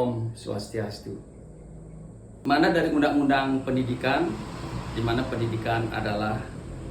Om Swastiastu. Mana dari Undang-Undang Pendidikan, di mana pendidikan adalah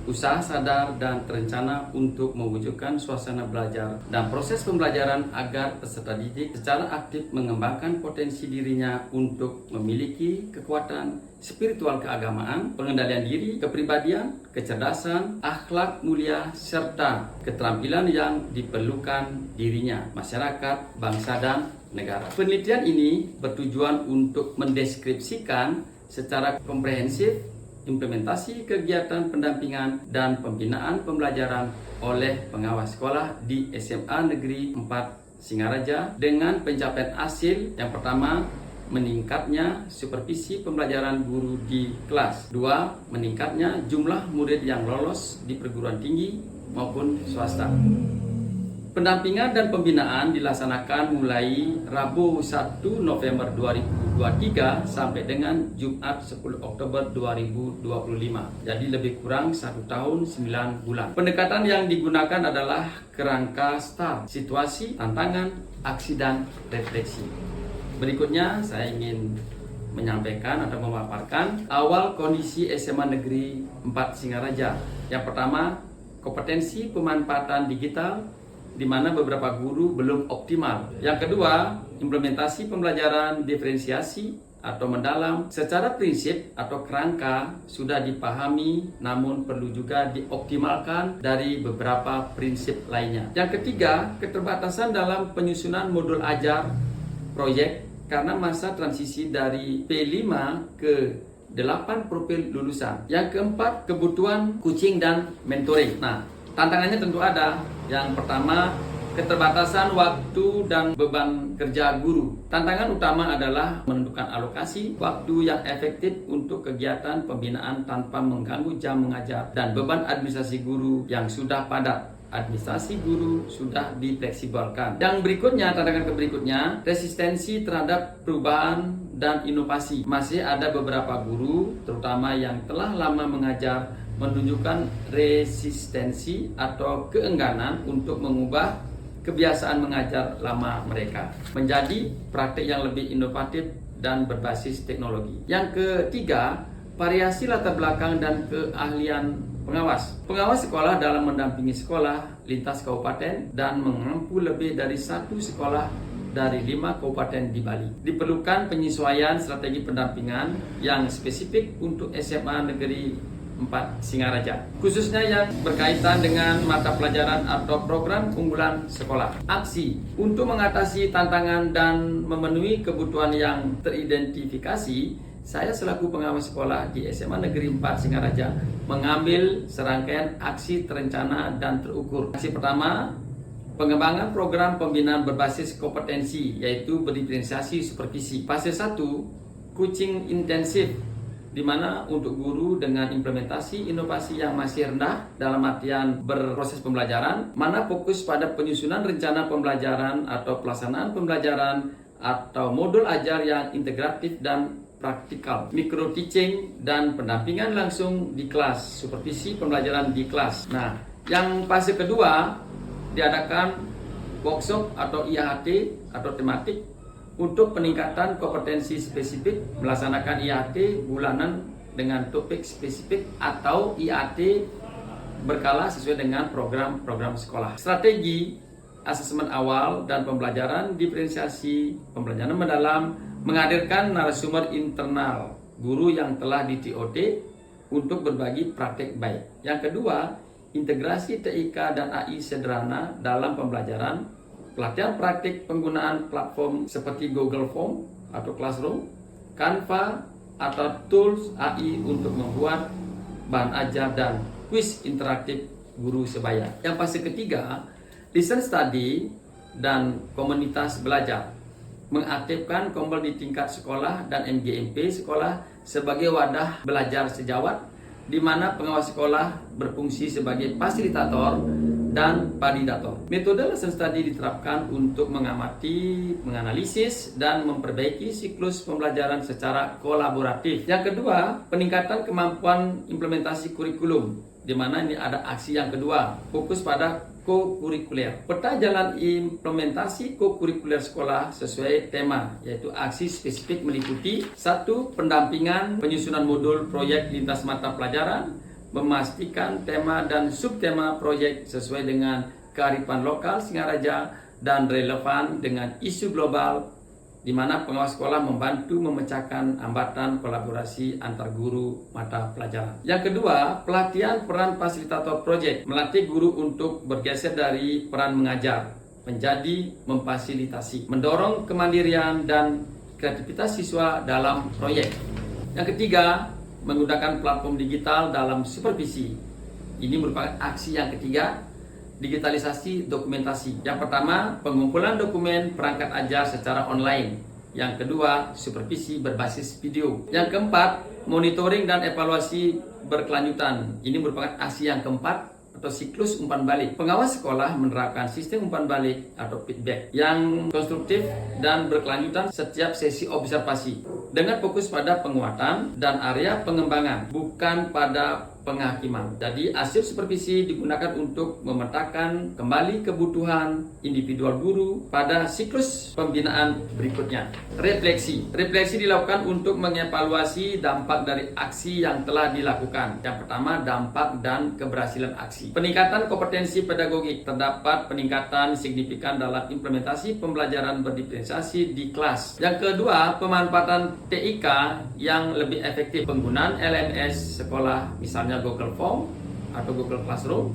usaha sadar dan terencana untuk mewujudkan suasana belajar dan proses pembelajaran agar peserta didik secara aktif mengembangkan potensi dirinya untuk memiliki kekuatan spiritual keagamaan, pengendalian diri, kepribadian, kecerdasan, akhlak mulia, serta keterampilan yang diperlukan dirinya, masyarakat, bangsa, dan negara. Penelitian ini bertujuan untuk mendeskripsikan secara komprehensif implementasi kegiatan pendampingan dan pembinaan pembelajaran oleh pengawas sekolah di SMA Negeri 4 Singaraja dengan pencapaian hasil yang pertama, meningkatnya supervisi pembelajaran guru di kelas. 2. Meningkatnya jumlah murid yang lolos di perguruan tinggi maupun swasta. Pendampingan dan pembinaan dilaksanakan mulai Rabu 1 November 2023 sampai dengan Jumat 10 Oktober 2025. Jadi lebih kurang 1 tahun 9 bulan. Pendekatan yang digunakan adalah kerangka STAR, situasi, tantangan, aksi, dan refleksi. Berikutnya saya ingin menyampaikan atau memaparkan awal kondisi SMA Negeri 4 Singaraja. Yang pertama, kompetensi pemanfaatan digital di mana beberapa guru belum optimal. Yang kedua, implementasi pembelajaran diferensiasi atau mendalam secara prinsip atau kerangka sudah dipahami namun perlu juga dioptimalkan dari beberapa prinsip lainnya. Yang ketiga, keterbatasan dalam penyusunan modul ajar proyek karena masa transisi dari P5 ke 8 profil lulusan. Yang keempat, kebutuhan coaching dan mentoring. Nah, tantangannya tentu ada. Yang pertama, keterbatasan waktu dan beban kerja guru. Tantangan utama adalah menentukan alokasi waktu yang efektif untuk kegiatan pembinaan tanpa mengganggu jam mengajar dan beban administrasi guru yang sudah padat. Administrasi guru sudah difleksibelkan. Yang berikutnya, tantangan berikutnya, resistensi terhadap perubahan dan inovasi. Masih ada beberapa guru, terutama yang telah lama mengajar, menunjukkan resistensi atau keengganan untuk mengubah kebiasaan mengajar lama mereka menjadi praktik yang lebih inovatif dan berbasis teknologi. Yang ketiga, variasi latar belakang dan keahlian pengawas. Pengawas sekolah dalam mendampingi sekolah lintas kabupaten dan mengampu lebih dari satu sekolah dari 5 kabupaten di Bali. Diperlukan penyesuaian strategi pendampingan yang spesifik untuk SMA Negeri 4 Singaraja, khususnya yang berkaitan dengan mata pelajaran atau program unggulan sekolah. Aksi untuk mengatasi tantangan dan memenuhi kebutuhan yang teridentifikasi, saya selaku pengawas sekolah di SMA Negeri 4 Singaraja mengambil serangkaian aksi terencana dan terukur. Aksi pertama, pengembangan program pembinaan berbasis kompetensi, yaitu berdiferensiasi supervisi. Fase 1, coaching intensif, di mana untuk guru dengan implementasi inovasi yang masih rendah dalam artian berproses pembelajaran, mana fokus pada penyusunan rencana pembelajaran atau pelaksanaan pembelajaran atau modul ajar yang integratif dan praktikal, micro teaching dan pendampingan langsung di kelas, supervisi pembelajaran di kelas. Nah, yang fase kedua diadakan workshop atau IAHT atau tematik untuk peningkatan kompetensi spesifik, melaksanakan IAT bulanan dengan topik spesifik atau IAT berkala sesuai dengan program-program sekolah. Strategi asesmen awal dan pembelajaran diferensiasi, pembelajaran mendalam, menghadirkan narasumber internal guru yang telah di TOT untuk berbagi praktek baik. Yang kedua, integrasi TIK dan AI sederhana dalam pembelajaran, pelatihan praktik penggunaan platform seperti Google Form atau Classroom, Canva atau tools AI untuk membuat bahan ajar dan kuis interaktif guru sebaya. Yang fase ketiga, listen study dan komunitas belajar, mengaktifkan kompel di tingkat sekolah dan MGMP sekolah sebagai wadah belajar sejawat, di mana pengawas sekolah berfungsi sebagai fasilitator dan validator. Metode lesson study diterapkan untuk mengamati, menganalisis, dan memperbaiki siklus pembelajaran secara kolaboratif. Yang kedua, peningkatan kemampuan implementasi kurikulum, di mana ini ada aksi yang kedua, fokus pada co-kurikuler. Peta jalan implementasi co-kurikuler sekolah sesuai tema, yaitu aksi spesifik meliputi 1. Pendampingan penyusunan modul proyek lintas mata pelajaran, memastikan tema dan subtema proyek sesuai dengan kearifan lokal Singaraja dan relevan dengan isu global, di mana pengawas sekolah membantu memecahkan hambatan kolaborasi antar guru mata pelajaran. Yang kedua, pelatihan peran fasilitator proyek, melatih guru untuk bergeser dari peran mengajar menjadi memfasilitasi, mendorong kemandirian dan kreativitas siswa dalam proyek. Yang ketiga, menggunakan platform digital dalam supervisi. Ini merupakan aksi yang ketiga, digitalisasi dokumentasi. Yang pertama, pengumpulan dokumen perangkat ajar secara online. Yang kedua, supervisi berbasis video. Yang keempat, monitoring dan evaluasi berkelanjutan. Ini merupakan aksi yang keempat atau siklus umpan balik. Pengawas sekolah menerapkan sistem umpan balik atau feedback yang konstruktif dan berkelanjutan setiap sesi observasi dengan fokus pada penguatan dan area pengembangan, bukan pada penghakiman. Jadi hasil supervisi digunakan untuk memetakan kembali kebutuhan individual guru pada siklus pembinaan berikutnya. Refleksi dilakukan untuk mengevaluasi dampak dari aksi yang telah dilakukan. Yang pertama, dampak dan keberhasilan aksi. Peningkatan kompetensi pedagogik, terdapat peningkatan signifikan dalam implementasi pembelajaran berdiferensiasi di kelas. Yang kedua, pemanfaatan TIK yang lebih efektif, penggunaan LMS sekolah, misalnya Google Form atau Google Classroom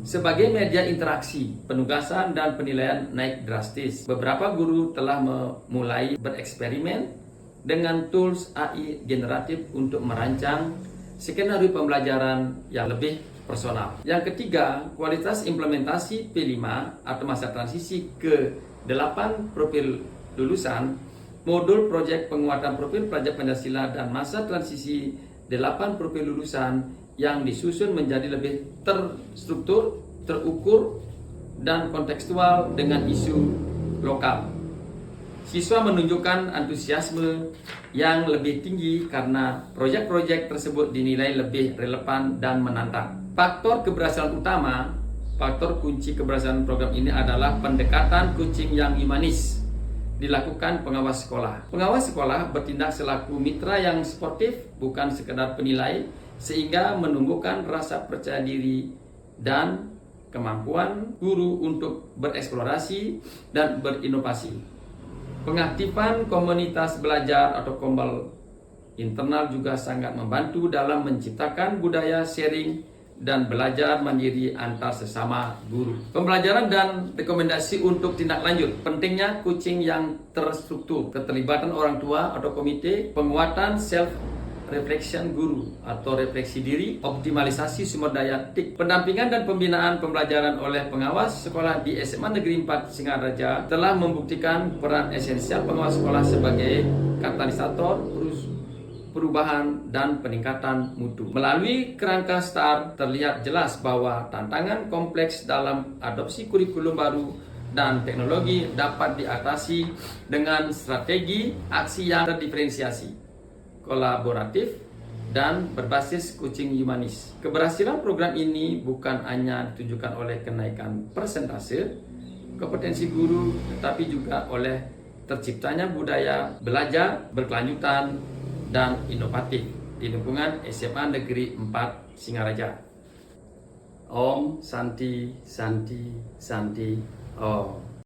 sebagai media interaksi. Penugasan dan penilaian naik drastis. Beberapa guru telah mulai bereksperimen dengan tools AI generatif untuk merancang skenario pembelajaran yang lebih personal. Yang ketiga, kualitas implementasi P5 atau masa transisi ke 8 profil lulusan, modul proyek penguatan profil pelajar Pancasila dan masa transisi 8 profil lulusan yang disusun menjadi lebih terstruktur, terukur, dan kontekstual dengan isu lokal. Siswa menunjukkan antusiasme yang lebih tinggi karena proyek-proyek tersebut dinilai lebih relevan dan menantang. Faktor keberhasilan utama, faktor kunci keberhasilan program ini adalah pendekatan coaching yang humanis dilakukan pengawas sekolah. Pengawas sekolah bertindak selaku mitra yang sportif, bukan sekedar penilai, sehingga menumbuhkan rasa percaya diri dan kemampuan guru untuk bereksplorasi dan berinovasi. Pengaktifan komunitas belajar atau kombal internal juga sangat membantu dalam menciptakan budaya sharing dan belajar mandiri antar sesama guru. Pembelajaran dan rekomendasi untuk tindak lanjut. Pentingnya coaching yang terstruktur, keterlibatan orang tua atau komite, penguatan self reflection guru atau refleksi diri, optimalisasi sumber daya TIK. Pendampingan dan pembinaan pembelajaran oleh pengawas sekolah di SMA Negeri 4 Singaraja telah membuktikan peran esensial pengawas sekolah sebagai katalisator perubahan dan peningkatan mutu. Melalui kerangka STAR terlihat jelas bahwa tantangan kompleks dalam adopsi kurikulum baru dan teknologi dapat diatasi dengan strategi aksi yang terdiferensiasi, kolaboratif, dan berbasis coaching humanis. Keberhasilan program ini bukan hanya ditujukan oleh kenaikan persentase kompetensi guru, tetapi juga oleh terciptanya budaya belajar berkelanjutan dan inovatif di lingkungan SMA Negeri 4 Singaraja. Om Santi Santi Santi Om.